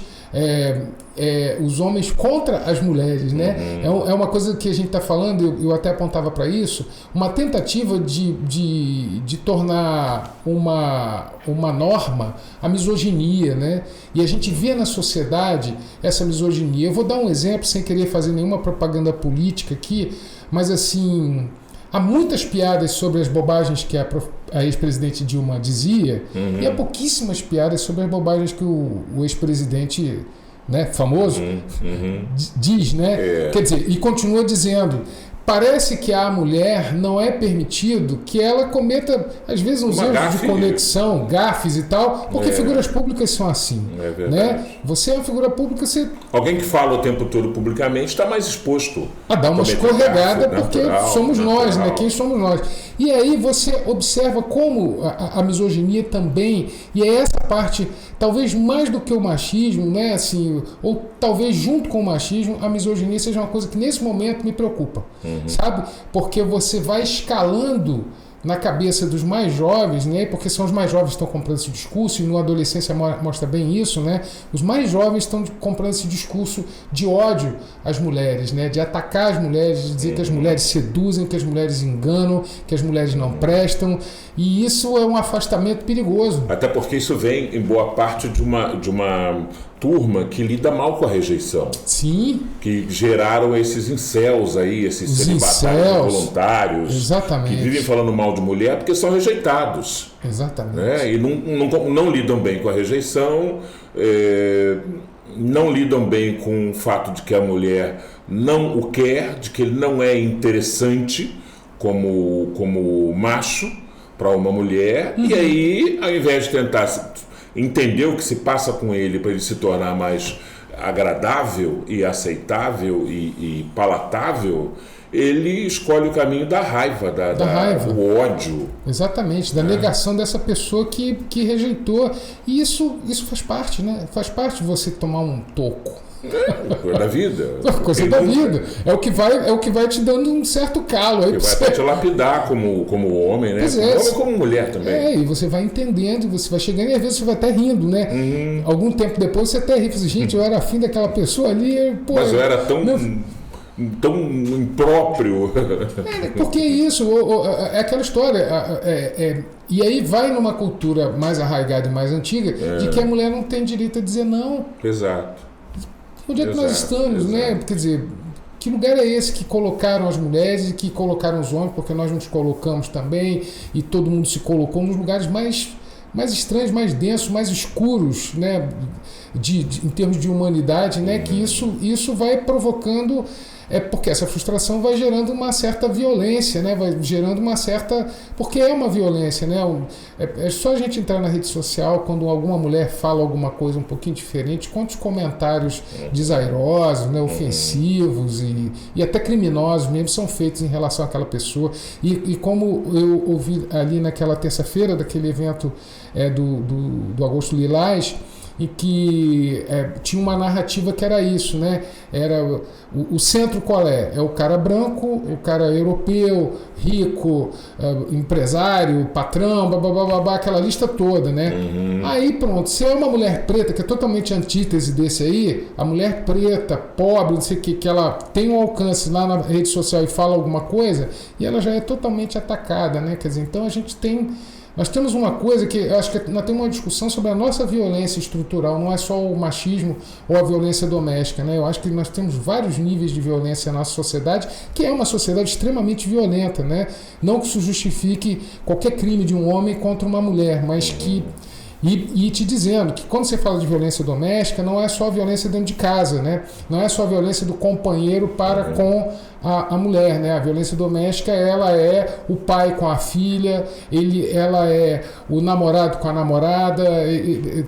os homens contra as mulheres, né? É uma coisa que a gente está falando, eu até apontava para isso, uma tentativa de tornar uma norma a misoginia, né? E a gente vê na sociedade essa misoginia. Eu vou dar um exemplo sem querer fazer nenhuma propaganda política aqui, mas assim, há muitas piadas sobre as bobagens que a ex-presidente Dilma dizia, e há pouquíssimas piadas sobre as bobagens que o ex-presidente, né, famoso, diz, né? Quer dizer, e continua dizendo, parece que a mulher não é permitido que ela cometa, às vezes, uns erros de conexão, gafes e tal, porque figuras públicas são assim. Né? Você é uma figura pública, você... Alguém que fala o tempo todo publicamente está mais exposto a dar uma escorregada, porque somos nós, né? Quem somos nós? E aí você observa como a misoginia também, e é essa parte, talvez mais do que o machismo, né? Assim, ou talvez junto com o machismo, a misoginia seja uma coisa que nesse momento me preocupa. Sabe? Porque você vai escalando na cabeça dos mais jovens, né? Porque são os mais jovens que estão comprando esse discurso, e na adolescência mostra bem isso, né? Os mais jovens estão comprando esse discurso de ódio às mulheres, né? De atacar as mulheres, de dizer que as mulheres seduzem, que as mulheres enganam, que as mulheres não prestam, e isso é um afastamento perigoso. Até porque isso vem em boa parte de uma turma que lida mal com a rejeição. Sim. Que geraram esses incels aí, esses celibatários voluntários. Exatamente. Que vivem falando mal de mulher porque são rejeitados. Exatamente. Né? E não lidam bem com a rejeição, não lidam bem com o fato de que a mulher não o quer, de que ele não é interessante como macho para uma mulher. E aí, ao invés de tentar entender o que se passa com ele para ele se tornar mais agradável e aceitável e palatável, ele escolhe o caminho da raiva, da raiva, do ódio. Exatamente, da negação dessa pessoa que rejeitou. E isso faz parte, né? Faz parte de você tomar um toco. Coisa da vida. Coisa da vida. É o que vai te dando um certo calo. Aí vai até te lapidar como homem, né? Como homem e como mulher também. E você vai entendendo, você vai chegando e às vezes você vai até rindo, né? Algum tempo depois você até ri. Gente, eu era afim daquela pessoa ali. Pô, mas eu era tão impróprio. Porque isso, é aquela história. E aí vai numa cultura mais arraigada e mais antiga de que a mulher não tem direito a dizer não. Exato. Onde é que nós estamos, né? Quer dizer, que lugar é esse que colocaram as mulheres e que colocaram os homens, porque nós nos colocamos também e todo mundo se colocou nos lugares mais estranhos, mais densos, mais escuros, né? Em termos de humanidade, né? Que isso vai provocando... porque essa frustração vai gerando uma certa violência, né? Vai gerando uma certa... Porque é uma violência, né? É só a gente entrar na rede social quando alguma mulher fala alguma coisa um pouquinho diferente, quantos comentários desairosos, né? Ofensivos e até criminosos mesmo são feitos em relação àquela pessoa. E como eu ouvi ali naquela terça-feira daquele evento do Agosto Lilás, e que tinha uma narrativa que era isso, né? Era o centro qual é? É o cara branco, o cara europeu, rico, empresário, patrão, aquela lista toda, né? Aí pronto, se é uma mulher preta, que é totalmente antítese desse aí, a mulher preta, pobre, não sei o que ela tem um alcance lá na rede social e fala alguma coisa, e ela já é totalmente atacada, né? Quer dizer, então nós temos uma coisa que eu acho que nós temos uma discussão sobre a nossa violência estrutural, não é só o machismo ou a violência doméstica, né? Eu acho que nós temos vários níveis de violência na nossa sociedade, que é uma sociedade extremamente violenta, né? Não que isso justifique qualquer crime de um homem contra uma mulher, mas que... E te dizendo que quando você fala de violência doméstica, não é só a violência dentro de casa, né? Não é só a violência do companheiro para com a mulher, né? A violência doméstica, ela é o pai com a filha, ela é o namorado com a namorada,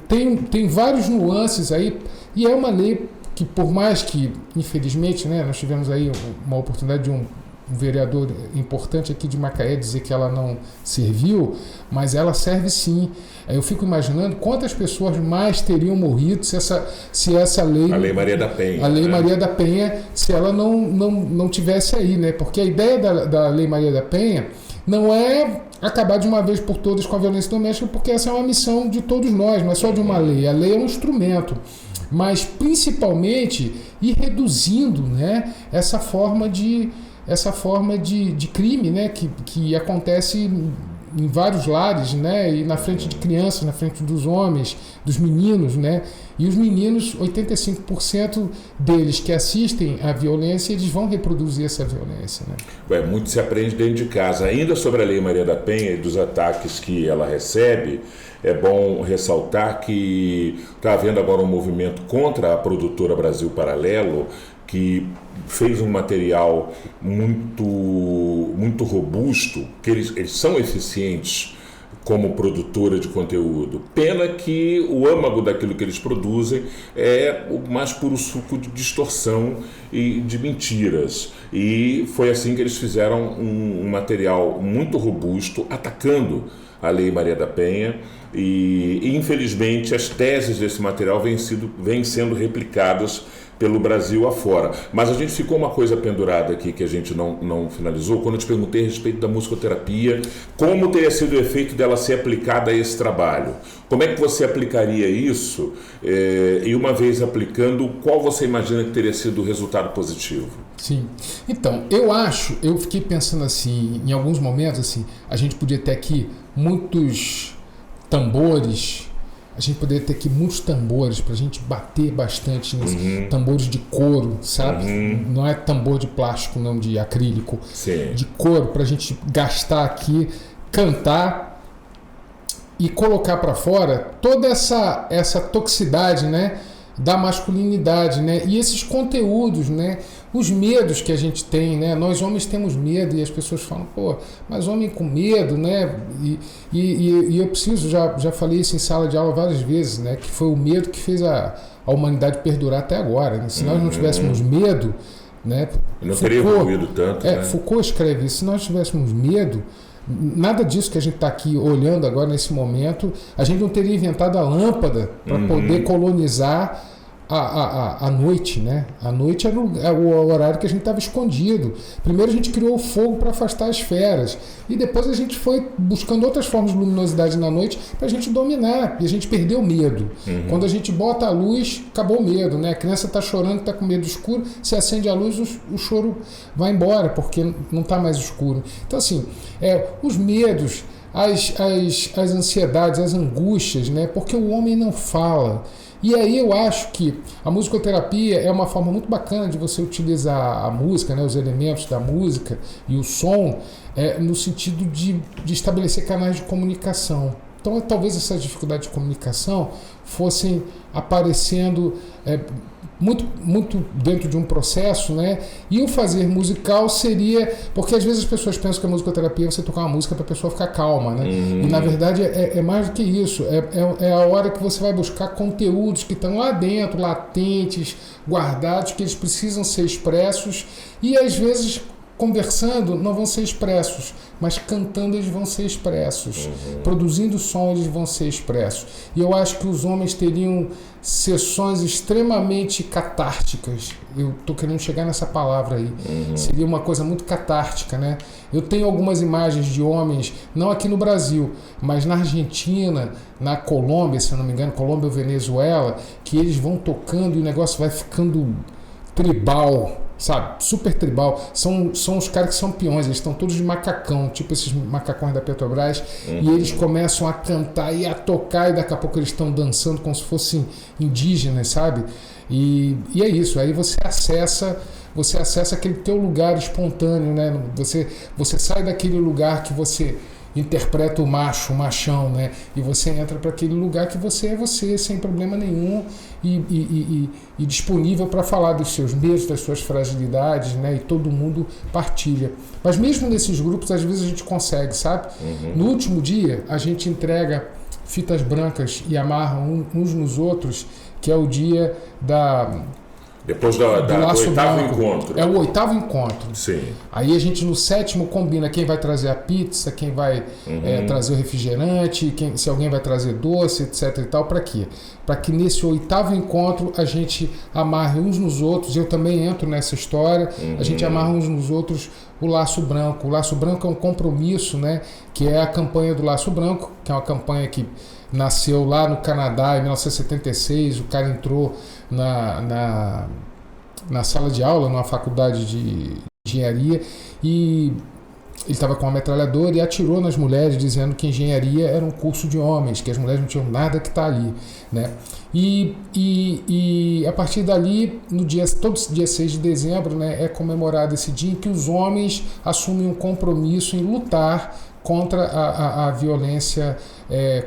tem vários nuances aí, e é uma lei que, por mais que, infelizmente, né, nós tivemos aí uma oportunidade de um vereador importante aqui de Macaé dizer que ela não serviu, mas ela serve sim. Eu fico imaginando quantas pessoas mais teriam morrido se essa lei... A Lei Maria da Penha. A Lei Maria da Penha, se ela não tivesse aí, né? Porque a ideia da Lei Maria da Penha não é acabar de uma vez por todas com a violência doméstica, porque essa é uma missão de todos nós, não é só de uma lei. A lei é um instrumento, mas principalmente ir reduzindo, né, essa forma de crime, né, que acontece em vários lares, né, e na frente de crianças, na frente dos homens, dos meninos, né, e os meninos, 85% deles que assistem à violência, eles vão reproduzir essa violência, né. Muito se aprende dentro de casa. Ainda sobre a Lei Maria da Penha e dos ataques que ela recebe, é bom ressaltar que está havendo agora um movimento contra a produtora Brasil Paralelo, que fez um material muito robusto, que eles são eficientes como produtora de conteúdo. Pena que o âmago daquilo que eles produzem é o mais puro suco de distorção e de mentiras. E foi assim que eles fizeram um material muito robusto, atacando a Lei Maria da Penha, e infelizmente as teses desse material vêm sendo replicadas pelo Brasil afora. Mas a gente ficou uma coisa pendurada aqui que a gente não finalizou, quando eu te perguntei a respeito da musicoterapia, como teria sido o efeito dela ser aplicada a esse trabalho. Como é que você aplicaria isso? E uma vez aplicando, qual você imagina que teria sido o resultado positivo? Sim. Então, eu fiquei pensando assim, em alguns momentos, assim, a gente podia ter aqui muitos tambores. A gente poderia ter aqui muitos tambores para a gente bater bastante nos tambores de couro, sabe? Não é tambor de plástico, não, de acrílico. Sim. De couro, para a gente gastar aqui, cantar e colocar para fora toda essa toxicidade, né? da masculinidade, né? E esses conteúdos, né? Os medos que a gente tem, né? Nós homens temos medo e as pessoas falam, pô, mas homem com medo, né? E eu preciso, já falei isso em sala de aula várias vezes, né? Que foi o medo que fez a humanidade perdurar até agora, né? Se nós não tivéssemos medo, né? Não teria evoluído tanto, né? Foucault escreve isso, se nós tivéssemos medo, nada disso que a gente está aqui olhando agora nesse momento, a gente não teria inventado a lâmpada para poder colonizar a noite, né? A noite era o horário que a gente estava escondido. Primeiro a gente criou o fogo para afastar as feras e depois a gente foi buscando outras formas de luminosidade na noite para a gente dominar, e a gente perdeu o medo. Quando a gente bota a luz, acabou o medo, né? A criança está chorando, está com medo escuro, se acende a luz, o choro vai embora porque não está mais escuro. Então assim, os medos, as ansiedades, as angústias, né? Porque o homem não fala. E aí eu acho que a musicoterapia é uma forma muito bacana de você utilizar a música, né, os elementos da música e o som, no sentido de estabelecer canais de comunicação. Então talvez essas dificuldades de comunicação fossem aparecendo muito dentro de um processo, né? E o fazer musical seria... Porque às vezes as pessoas pensam que a musicoterapia é você tocar uma música para a pessoa ficar calma, né? E na verdade é mais do que isso. É a hora que você vai buscar conteúdos que estão lá dentro, latentes, guardados, que eles precisam ser expressos e às vezes... Conversando não vão ser expressos, mas cantando eles vão ser expressos, produzindo som eles vão ser expressos. E eu acho que os homens teriam sessões extremamente catárticas. Eu estou querendo chegar nessa palavra aí. Seria uma coisa muito catártica, né? Eu tenho algumas imagens de homens, não aqui no Brasil, mas na Argentina, na Colômbia, se eu não me engano, Colômbia ou Venezuela, que eles vão tocando e o negócio vai ficando tribal, sabe? Super tribal. São os caras que são peões, eles estão todos de macacão, tipo esses macacões da Petrobras, e eles começam a cantar e a tocar, e daqui a pouco eles estão dançando como se fossem indígenas, sabe? E é isso, aí você acessa aquele teu lugar espontâneo, né? Você sai daquele lugar que você interpreta o macho, o machão, né? E você entra para aquele lugar que você é você, sem problema nenhum, e disponível para falar dos seus medos, das suas fragilidades, né? E todo mundo partilha. Mas mesmo nesses grupos, às vezes a gente consegue, sabe? No último dia, a gente entrega fitas brancas e amarra uns nos outros, que é o dia depois do oitavo encontro. É o oitavo encontro. Sim. Aí a gente no sétimo combina quem vai trazer a pizza, quem vai trazer o refrigerante, se alguém vai trazer doce, etc e tal. Para quê? Para que nesse oitavo encontro a gente amarre uns nos outros. Eu também entro nessa história. A gente amarra uns nos outros o Laço Branco. O Laço Branco é um compromisso, né? Que é a campanha do Laço Branco, que é uma campanha que nasceu lá no Canadá em 1976. O cara entrou na sala de aula, numa faculdade de engenharia, e ele estava com uma metralhadora e atirou nas mulheres, dizendo que engenharia era um curso de homens, que as mulheres não tinham nada que estar ali, né? E a partir dali, todo dia 6 de dezembro, né, é comemorado esse dia em que os homens assumem um compromisso em lutar contra a violência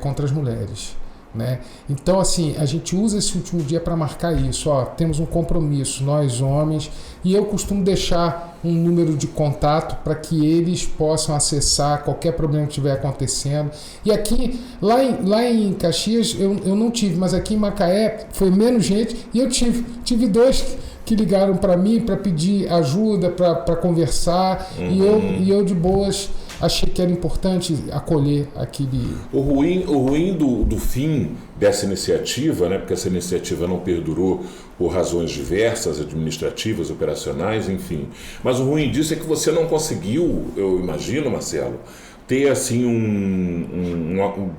contra as mulheres, né? Então, assim, a gente usa esse último dia para marcar isso. Temos um compromisso, nós homens, e eu costumo deixar um número de contato para que eles possam acessar qualquer problema que estiver acontecendo. E aqui, lá em Caxias, eu não tive, mas aqui em Macaé foi menos gente, e eu tive dois que ligaram para mim para pedir ajuda, para conversar, e eu de boas achei que era importante acolher aquele... O ruim do fim dessa iniciativa, né, porque essa iniciativa não perdurou por razões diversas, administrativas, operacionais, enfim. Mas o ruim disso é que você não conseguiu, eu imagino, Marcelo, ter assim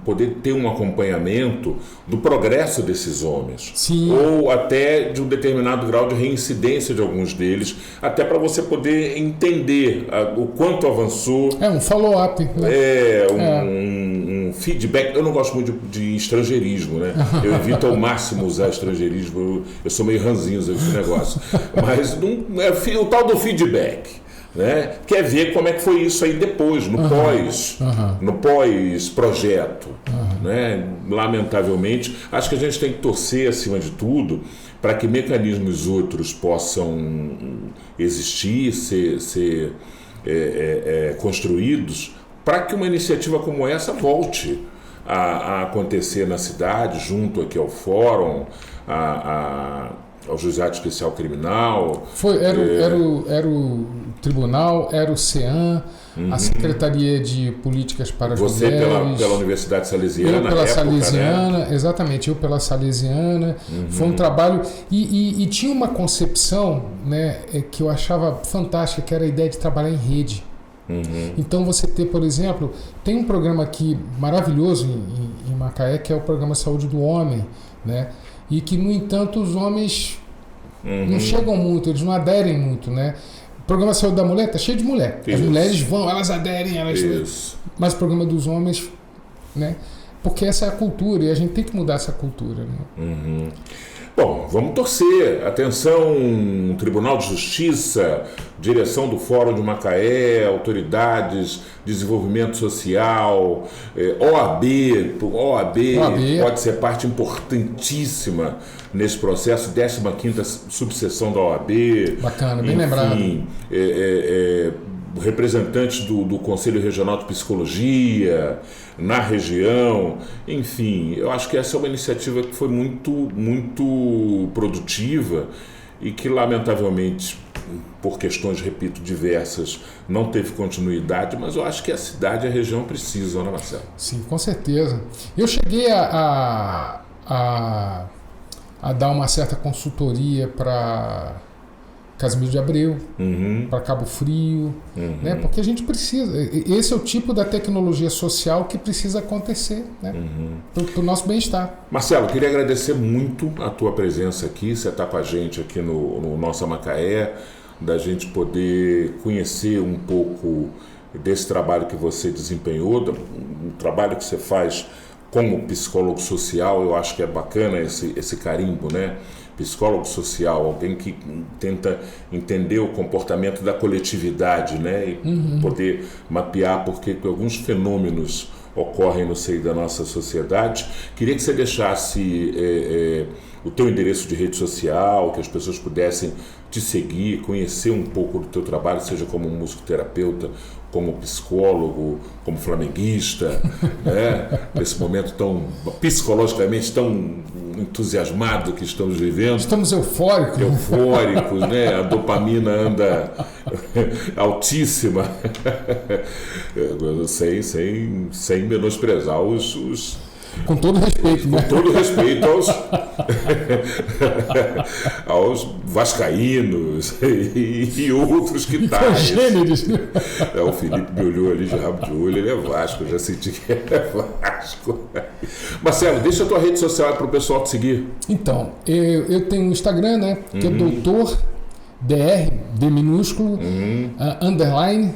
poder ter um acompanhamento do progresso desses homens. Sim. Ou até de um determinado grau de reincidência de alguns deles, até para você poder entender o quanto avançou. Um follow-up. Um feedback. Eu não gosto muito de estrangeirismo, né? Eu evito ao máximo usar estrangeirismo, eu sou meio ranzinho esse negócio. Mas o tal do feedback, né? Quer ver como é que foi isso aí depois, no pós-projeto. né? Lamentavelmente, acho que a gente tem que torcer, acima de tudo, para que mecanismos outros possam existir, ser construídos, para que uma iniciativa como essa volte a acontecer na cidade, junto aqui ao Fórum, ao Juizado Especial Criminal. Era o Tribunal, era o CEAM, a Secretaria de Políticas para as Mulheres. Você pela Universidade Salesiana. Eu pela Salesiana, né? Exatamente, eu pela Salesiana. Foi um trabalho... E tinha uma concepção, né, que eu achava fantástica, que era a ideia de trabalhar em rede. Então você ter, por exemplo, tem um programa aqui maravilhoso em Macaé, que é o Programa Saúde do Homem, né? E que, no entanto, os homens não chegam muito, eles não aderem muito, né? O Programa Saúde da Mulher está cheio de mulher. As mulheres vão, elas aderem, mas o programa dos homens, né? Porque essa é a cultura e a gente tem que mudar essa cultura, né? Bom, vamos torcer. Atenção, Tribunal de Justiça, direção do Fórum de Macaé, autoridades, desenvolvimento social, OAB pode ser parte importantíssima nesse processo, 15ª subseção da OAB. Bacana, bem lembrado. Representantes do Conselho Regional de Psicologia na região, enfim, eu acho que essa é uma iniciativa que foi muito, muito produtiva e que, lamentavelmente, por questões, repito, diversas, não teve continuidade, mas eu acho que a cidade e a região precisam, né, Marcelo? Sim, com certeza. Eu cheguei a dar uma certa consultoria para Casimiro de Abreu, para Cabo Frio, né? Porque a gente precisa, esse é o tipo da tecnologia social que precisa acontecer, né? Para o nosso bem-estar. Marcelo, queria agradecer muito a tua presença aqui, você está com a gente aqui no Nossa Macaé, da gente poder conhecer um pouco desse trabalho que você desempenhou, do trabalho que você faz como psicólogo social. Eu acho que é bacana esse carimbo, né? Psicólogo social, alguém que tenta entender o comportamento da coletividade, né? E poder mapear porque alguns fenômenos ocorrem no seio da nossa sociedade. Queria que você deixasse o teu endereço de rede social, que as pessoas pudessem te seguir, conhecer um pouco do teu trabalho, seja como musicoterapeuta, como psicólogo, como flamenguista, né? Nesse momento tão psicologicamente tão entusiasmado que estamos vivendo. Estamos eufóricos. Eufóricos, né? A dopamina anda altíssima. Sem menosprezar os com todo respeito, né? Com todo respeito aos vascaínos e outros que tais. O Felipe me olhou ali de rabo de olho, ele é Vasco, eu já senti que é Vasco. Marcelo, deixa a tua rede social para o pessoal te seguir. Então, eu tenho um Instagram, né? Que é Doutor DR, D minúsculo, underline,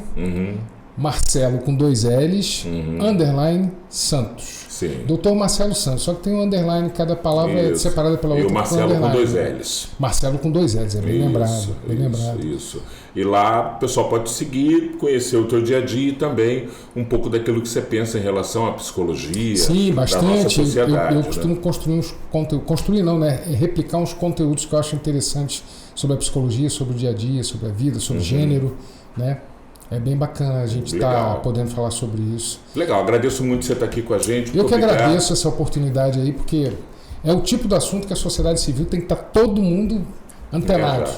Marcelo com 2 L's, underline Santos. Sim. Doutor Marcelo Santos, só que tem um underline, cada palavra é separada pela outra. E o Marcelo com 2 L's. Marcelo com 2 L's, é bem lembrado. Isso. E lá o pessoal pode te seguir, conhecer o teu dia a dia e também um pouco daquilo que você pensa em relação à psicologia. Sim, bastante. Da nossa sociedade, eu costumo construir uns conteúdos, replicar uns conteúdos que eu acho interessantes sobre a psicologia, sobre o dia a dia, sobre a vida, sobre gênero, né? É bem bacana a gente estar podendo falar sobre isso. Legal, agradeço muito você estar aqui com a gente. Eu que agradeço essa oportunidade aí, porque é o tipo de assunto que a sociedade civil tem que estar todo mundo antenado.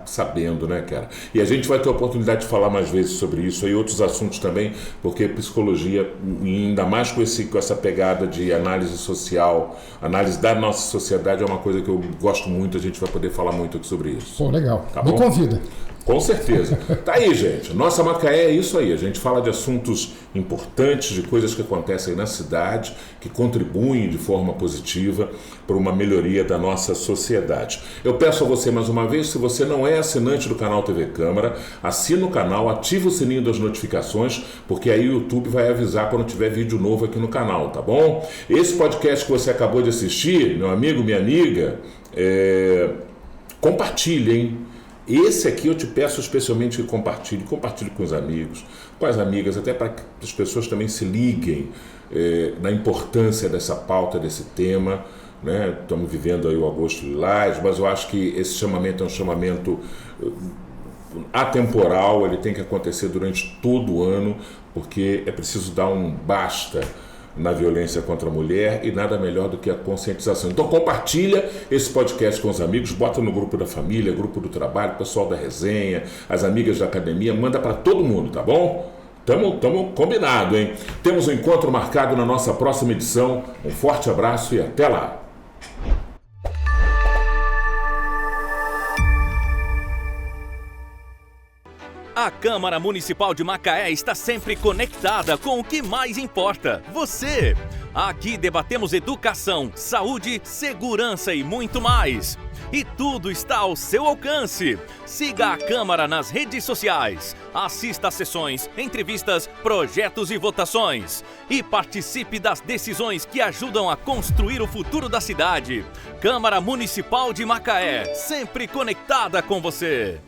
Sabendo, né, cara? E a gente vai ter a oportunidade de falar mais vezes sobre isso e outros assuntos também, porque psicologia, ainda mais com essa pegada de análise social, análise da nossa sociedade, é uma coisa que eu gosto muito, a gente vai poder falar muito aqui sobre isso. Pô, legal. Tá Me bom? convida. Com certeza. Tá aí, gente. Nossa Macaé é isso aí. A gente fala de assuntos importantes, de coisas que acontecem na cidade, que contribuem de forma positiva para uma melhoria da nossa sociedade. Eu peço a você mais uma vez, se você não é assinante do canal TV Câmara, assina o canal, ativa o sininho das notificações, porque aí o YouTube vai avisar quando tiver vídeo novo aqui no canal, tá bom? Esse podcast que você acabou de assistir, meu amigo, minha amiga, compartilhe, hein? Esse aqui eu te peço especialmente que compartilhe com os amigos, com as amigas, até para que as pessoas também se liguem na importância dessa pauta, desse tema, né? Estamos vivendo aí o Agosto Lilás, mas eu acho que esse chamamento é um chamamento atemporal, ele tem que acontecer durante todo o ano, porque é preciso dar um basta na violência contra a mulher e nada melhor do que a conscientização. Então compartilha esse podcast com os amigos, bota no grupo da família, grupo do trabalho, pessoal da resenha, as amigas da academia, manda para todo mundo, tá bom? Tamo combinado, hein? Temos um encontro marcado na nossa próxima edição. Um forte abraço e até lá! A Câmara Municipal de Macaé está sempre conectada com o que mais importa, você. Aqui debatemos educação, saúde, segurança e muito mais. E tudo está ao seu alcance. Siga a Câmara nas redes sociais. Assista a sessões, entrevistas, projetos e votações. E participe das decisões que ajudam a construir o futuro da cidade. Câmara Municipal de Macaé, sempre conectada com você.